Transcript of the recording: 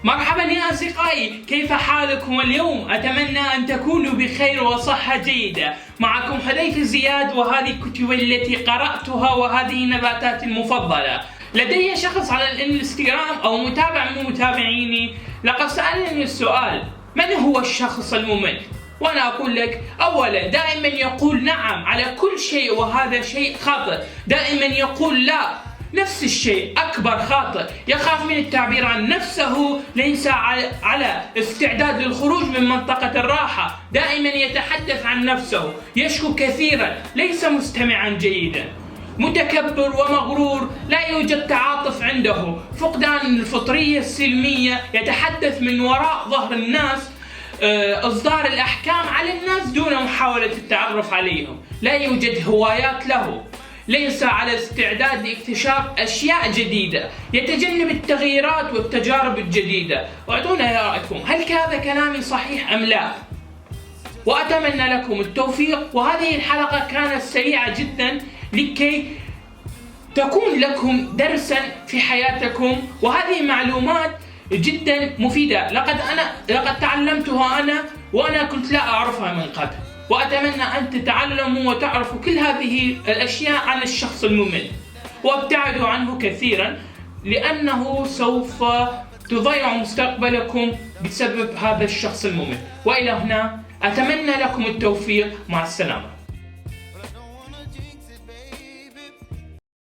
مرحبا يا أصدقائي، كيف حالكم اليوم؟ أتمنى أن تكونوا بخير وصحة جيدة. معكم حذيفة زياد، وهذه الكتب التي قرأتها وهذه نباتاتي المفضلة. لدي شخص على الانستغرام أو متابع من متابعيني لقد سألني السؤال: من هو الشخص الممل؟ وأنا أقول لك، أولا دائما يقول نعم على كل شيء وهذا شيء خاطئ. دائما يقول لا، نفس الشيء أكبر خاطئ. يخاف من التعبير عن نفسه، ليس على استعداد للخروج من منطقة الراحة. دائما يتحدث عن نفسه، يشكو كثيرا، ليس مستمعا جيدا. متكبر ومغرور، لا يوجد تعاطف عنده، فقدان الفطرية السلمية، يتحدث من وراء ظهر الناس، إصدار الأحكام على الناس دون محاولة التعرف عليهم. لا يوجد هوايات له، ليس على استعداد لاكتشاف أشياء جديدة، يتجنب التغييرات والتجارب الجديدة. وأعطونا يا رأيكم، هل هذا كلامي صحيح أم لا؟ وأتمنى لكم التوفيق. وهذه الحلقة كانت سريعة جدا لكي تكون لكم درسا في حياتكم، وهذه معلومات جدا مفيدة لقد تعلمتها أنا وأنا كنت لا أعرفها من قبل. وأتمنى أن تتعلموا وتعرفوا كل هذه الأشياء عن الشخص الممل، وابتعدوا عنه كثيرا، لأنه سوف تضيع مستقبلكم بسبب هذا الشخص الممل. وإلى هنا أتمنى لكم التوفيق، مع السلامة.